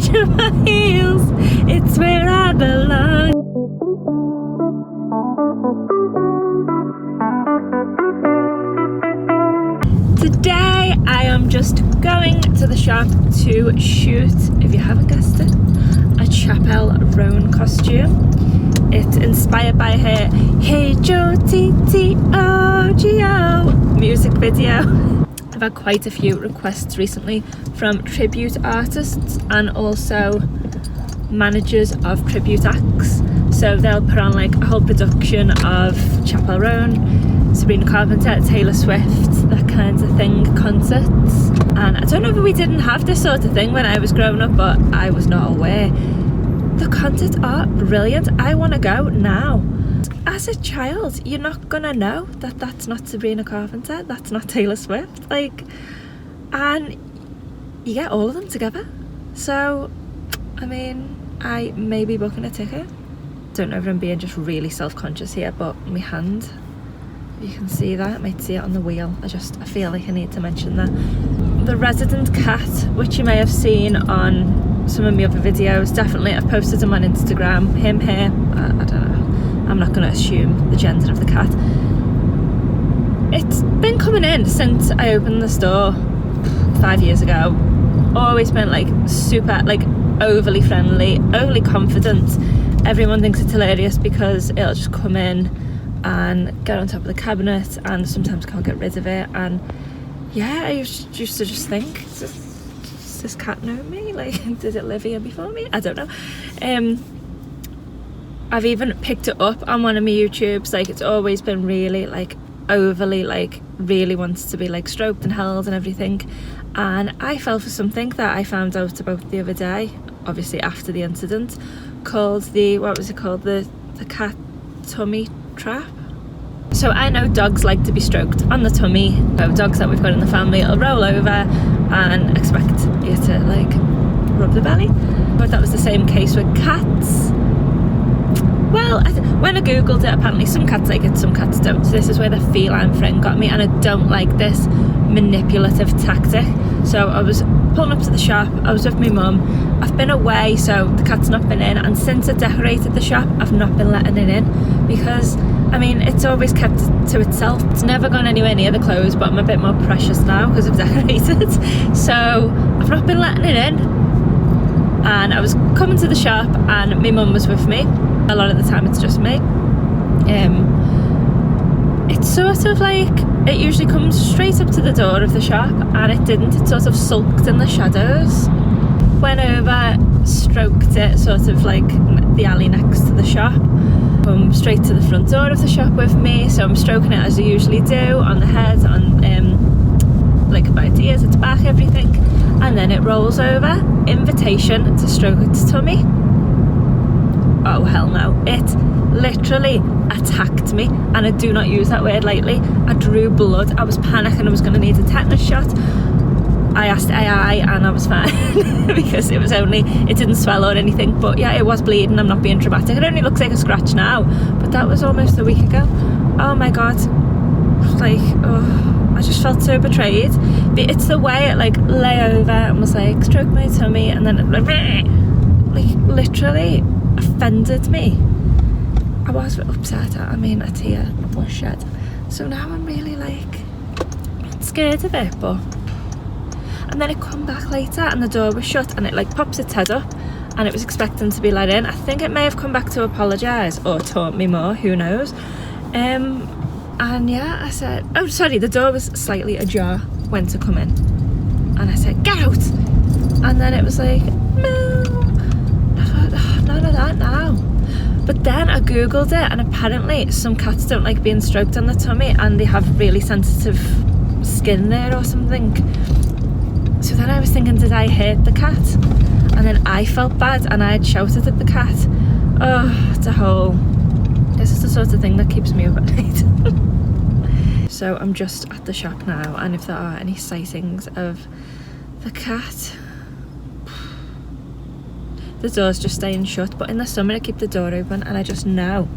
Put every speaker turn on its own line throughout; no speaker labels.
to my heels. It's where I belong. Today I am just going to the shop to shoot, if you haven't guessed it, a Chappell Roan costume. It's inspired by her Hey Joe T-T-O-G-O music video. I've had quite a few requests recently from tribute artists and also managers of tribute acts. So they'll put on like a whole production of Chappell Roan, Sabrina Carpenter, Taylor Swift, that kind of thing, concerts. And I don't know if we didn't have this sort of thing when I was growing up, but I was not aware. The concerts are brilliant. I want to go now. As a child, you're not gonna know that that's not Sabrina Carpenter, that's not Taylor Swift, like, and you get all of them together. So, I mean, I may be booking a ticket. Don't know if I'm being just really self-conscious here, but my hand, you can see that, I might see it on the wheel. I feel like I need to mention that. The resident cat, which you may have seen on some of my other videos, definitely I've posted them on Instagram, him here, I don't know, I'm not going to assume the gender of the cat. It's been coming in since I opened the store 5 years ago. Always been like super, like overly friendly, overly confident. Everyone thinks it's hilarious because it'll just come in and get on top of the cabinet and sometimes can't get rid of it. And yeah, I used to just think, does this cat know me? Like, did it live here before me? I don't know. I've even picked it up on one of my YouTubes. Like, it's always been really like overly, like really wants to be like stroked and held and everything. And I fell for something that I found out about the other day, obviously after the incident, called the, what was it called? The cat tummy trap. So I know dogs like to be stroked on the tummy. Dogs that we've got in the family, it'll roll over and expect you to like rub the belly. But that was the same case with cats. Well, when I googled it, apparently some cats like it, some cats don't. So this is where the feline friend got me, and I don't like this manipulative tactic. So I was pulling up to the shop, I was with my mum, I've been away, so the cat's not been in, and since I decorated the shop, I've not been letting it in, because I mean, it's always kept to itself. It's never gone anywhere near the clothes, but I'm a bit more precious now because I've decorated. So I've not been letting it in. And I was coming to the shop and my mum was with me. A lot of the time it's just me. It's sort of like, it usually comes straight up to the door of the shop, and it didn't. It sort of sulked in the shadows. Went over, stroked it, sort of like the alley next to the shop. Come straight to the front door of the shop with me, so I'm stroking it as I usually do, on the head, on like by its ears, its back, everything, and then it rolls over. Invitation to stroke its tummy. Oh hell no! It literally attacked me, and I do not use that word lightly. I drew blood. I was panicking. I was going to need a tetanus shot. I asked AI and I was fine because it didn't swell or anything, but yeah, it was bleeding. I'm not being dramatic. It only looks like a scratch now, but that was almost a week ago. Oh my god, like, oh, I just felt so betrayed. But it's the way it like lay over and was like, stroke my tummy, and then it like literally offended me. I was upset. I mean, a tear was shed. So now I'm really like scared of it, but. And then it come back later and the door was shut, and it like pops its head up and it was expecting to be let in. I think it may have come back to apologise or taunt me more, who knows. And yeah, I said, oh sorry, the door was slightly ajar when to come in, and I said, get out. And then it was like, no. I thought, oh, none of that now. But then I googled it, and apparently some cats don't like being stroked on the tummy, and they have really sensitive skin there or something. So then I was thinking, did I hurt the cat? And then I felt bad and I had shouted at the cat. Oh, this is the sort of thing that keeps me up at night. So I'm just at the shop now, and if there are any sightings of the cat, the door's just staying shut, but in the summer I keep the door open, and I just know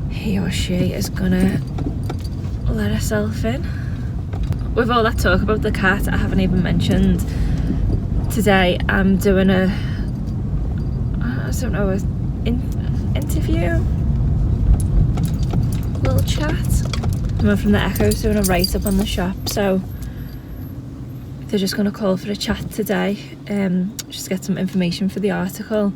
he or she is gonna let herself in. With all that talk about the cat, I haven't even mentioned today I'm doing a, I don't know, interview, little chat. Someone from the Echo's doing a write-up on the shop, so they're just going to call for a chat today, just to get some information for the article.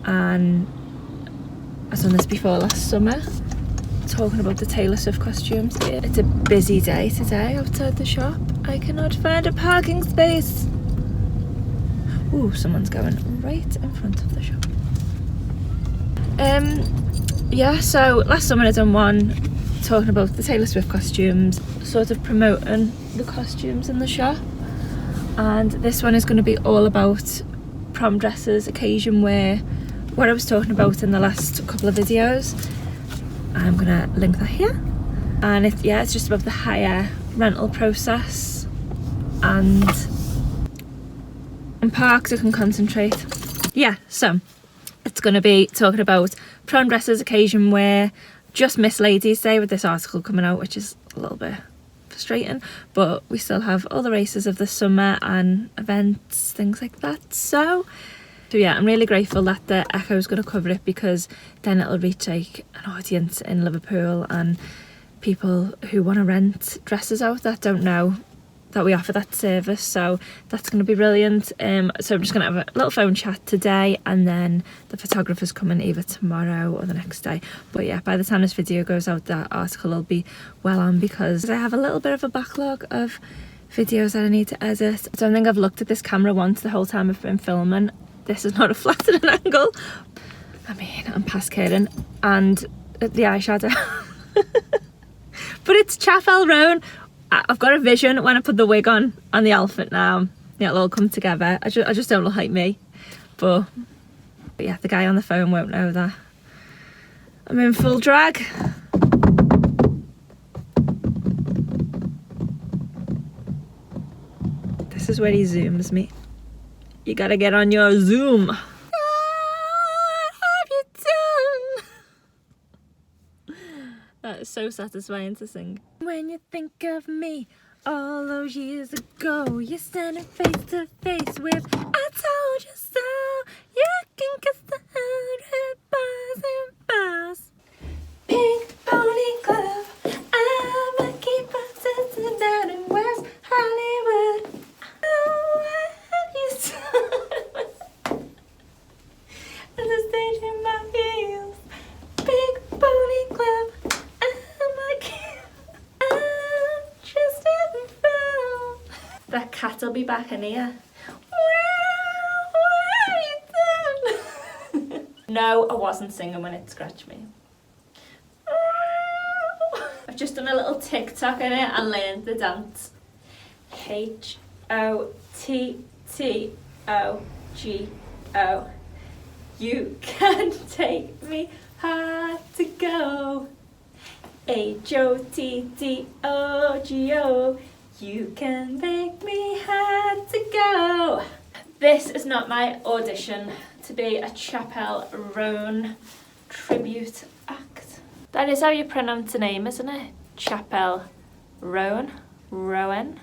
And I've done this before last summer, talking about the Taylor Swift costumes. It's a busy day today outside the shop. I cannot find a parking space. Ooh, someone's going right in front of the shop. Yeah, so last summer I done one talking about the Taylor Swift costumes, sort of promoting the costumes in the shop. And this one is going to be all about prom dresses, occasion wear, what I was talking about in the last couple of videos. I'm going to link that here. And it's just about the hire rental process, and in parks I can concentrate. Yeah, so it's going to be talking about prom dresses, occasion wear, just missed Ladies' Day with this article coming out, which is a little bit frustrating, but we still have all the races of the summer and events, things like that. So yeah, I'm really grateful that the Echo is going to cover it, because then it'll reach like an audience in Liverpool and people who want to rent dresses out that don't know that we offer that service. So that's going to be brilliant. So I'm just going to have a little phone chat today, and then the photographer's coming either tomorrow or the next day. But yeah, by the time this video goes out, that article will be well on, because I have a little bit of a backlog of videos that I need to edit. I don't think I've looked at this camera once the whole time I've been filming. This is not a flat at an angle. I mean, I'm past caring. And the eyeshadow. But it's Chappell Roan. I've got a vision when I put the wig on the outfit now. Yeah, it'll all come together. I just don't look like me. But yeah, the guy on the phone won't know that I'm in full drag. This is where he zooms me. You gotta get on your Zoom. What have you done? That is so satisfying to sing. When you think of me, all those years ago, you're standing face to face with I told you so. You can kiss the 100 bars and bars. Pink Pony Club, I'm a keeper sitting down in West Hollywood. Oh, what have you done? And the stage in my heels. Big Pony Club, I'm just having fun. That cat will be back in here. What have you done? No, I wasn't singing when it scratched me. I've just done a little TikTok in it and learned the dance. HOTTOGO. You can take me hard to go. HOTTOGO. You can make me hard to go. This is not my audition to be a Chappell Roan tribute act. That is how you pronounce the name, isn't it? Chappell Roan. Rowan.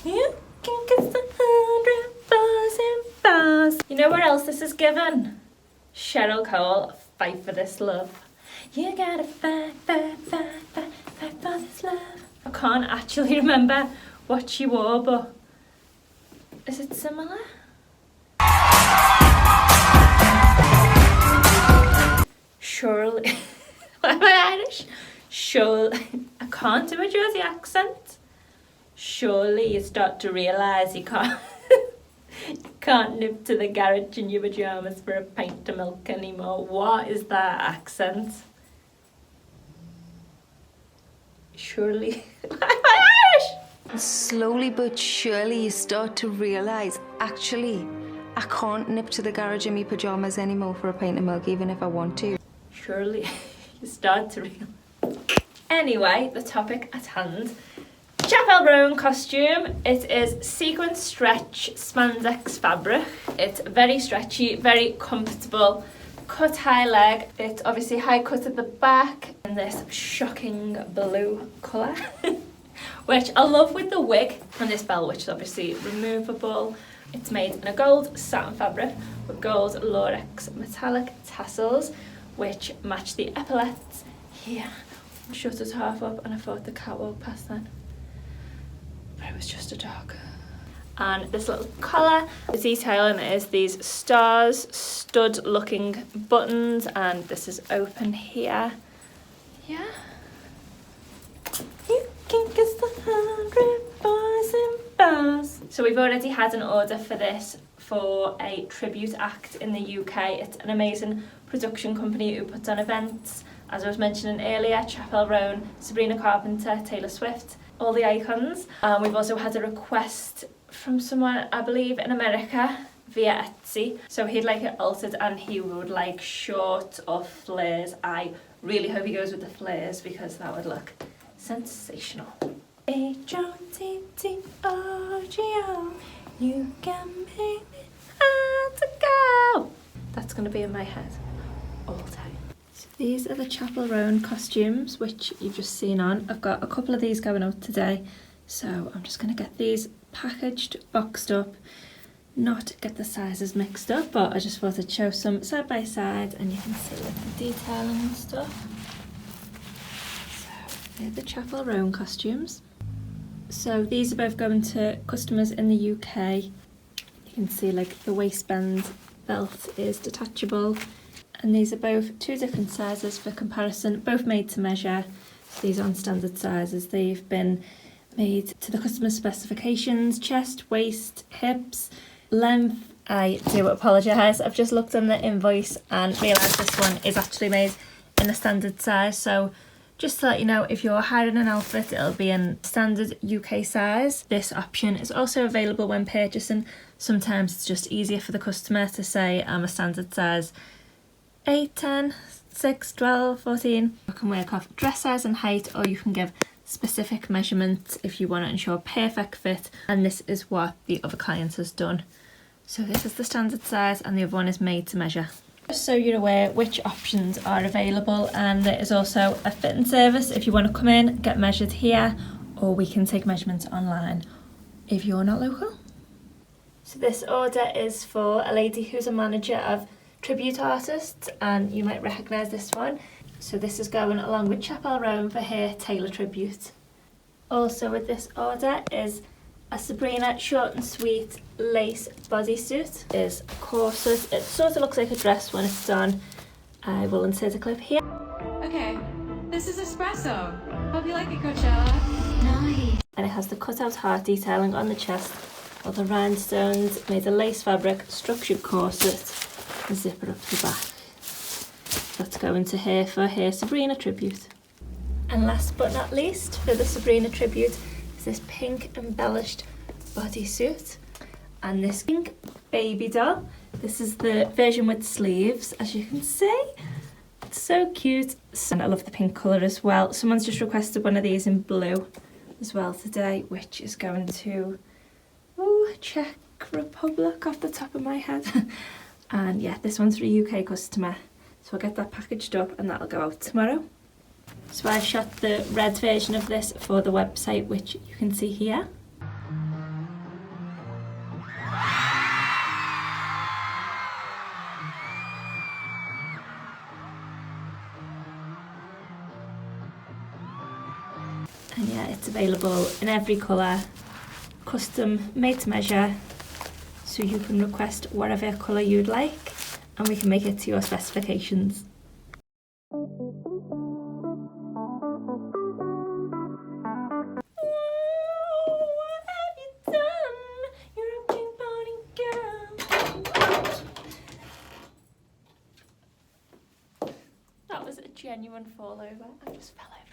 You can kiss 100 bars and bars. You know where else this is given? Cheryl Cole, Fight for This Love. You gotta fight for this love. I can't actually remember what she wore, but is it similar? Surely. Am I Irish? Surely. I can't do a Jersey accent. Surely you start to realise you can't nip to the garage in your pyjamas for a pint of milk anymore. What is that accent? Surely. Am I Irish?
Slowly but surely you start to realise, actually, I can't nip to the garage in my pyjamas anymore for a pint of milk, even if I want to.
Surely you start to realise. Anyway, the topic at hand. Chappell Roan costume. It is sequin stretch spandex fabric. It's very stretchy, very comfortable. Cut high leg. It's obviously high cut at the back in this shocking blue colour. which I love with the wig and this belt, which is obviously removable. It's made in a gold satin fabric with gold Lurex metallic tassels, which match the epaulets here. Shut it half up, and I thought the cat walked past then, but it was just a dog. And this little collar, the detailing is these stars, stud looking buttons, and this is open here. Yeah. You can kiss the 100 boys and bars. So we've already had an order for this for a tribute act in the UK. It's an amazing production company who puts on events, as I was mentioning earlier, Chappell Roan, Sabrina Carpenter, Taylor Swift, all the icons. We've also had a request from someone, I believe in America, via Etsy. So he'd like it altered and he would like short or flares. I really hope he goes with the flares because that would look sensational. H-O-T-T-O-G-O, you can make me hard to go. That's going to be in my head all day. So these are the Chappell Roan costumes, which you've just seen on. I've got a couple of these going out today, so I'm just going to get these packaged, boxed up, not get the sizes mixed up, but I just thought I'd show some side by side and you can see like the detailing and stuff. So they're the Chappell Roan costumes. So these are both going to customers in the UK. You can see like the waistband belt is detachable, and these are both 2 different sizes for comparison, both made to measure. So these aren't standard sizes, they've been made to the customer's specifications: chest, waist, hips, length. I do apologise, I've just looked on the invoice and realised this one is actually made in a standard size. So just to let you know, if you're hiring an outfit, it'll be in standard UK size. This option is also available when purchasing. Sometimes it's just easier for the customer to say I'm a standard size 8, 10, 6, 12, 14. You can work off dress size and height, or you can give specific measurements if you want to ensure perfect fit, and this is what the other client has done. So this is the standard size and the other one is made to measure. Just so you're aware which options are available, and there is also a fitting service if you want to come in, get measured here, or we can take measurements online if you're not local. So this order is for a lady who's a manager of tribute artists, and you might recognise this one. So this is going along with Chappell Roan for her Taylor tribute. Also with this order is a Sabrina short and sweet lace bodysuit. Is a corset. It sort of looks like a dress when it's done. I will insert a clip here.
Okay, this is espresso. Hope you like it, Coachella. Nice.
And it has the cut-out heart detailing on the chest, all the rhinestones, made of lace fabric, structured corset, and zipper up the back. That's going to her for her Sabrina tribute. And last but not least, for the Sabrina tribute, is this pink embellished bodysuit and this pink baby doll. This is the version with sleeves, as you can see. It's so cute. And I love the pink colour as well. Someone's just requested one of these in blue as well today, which is going to Czech Republic off the top of my head. And yeah, this one's for a UK customer. So I'll get that packaged up and that'll go out tomorrow. So I shot the red version of this for the website, which you can see here. And yeah, it's available in every colour, custom made to measure, so you can request whatever colour you'd like and we can make it to your specifications. That was a genuine fall over. I just fell over.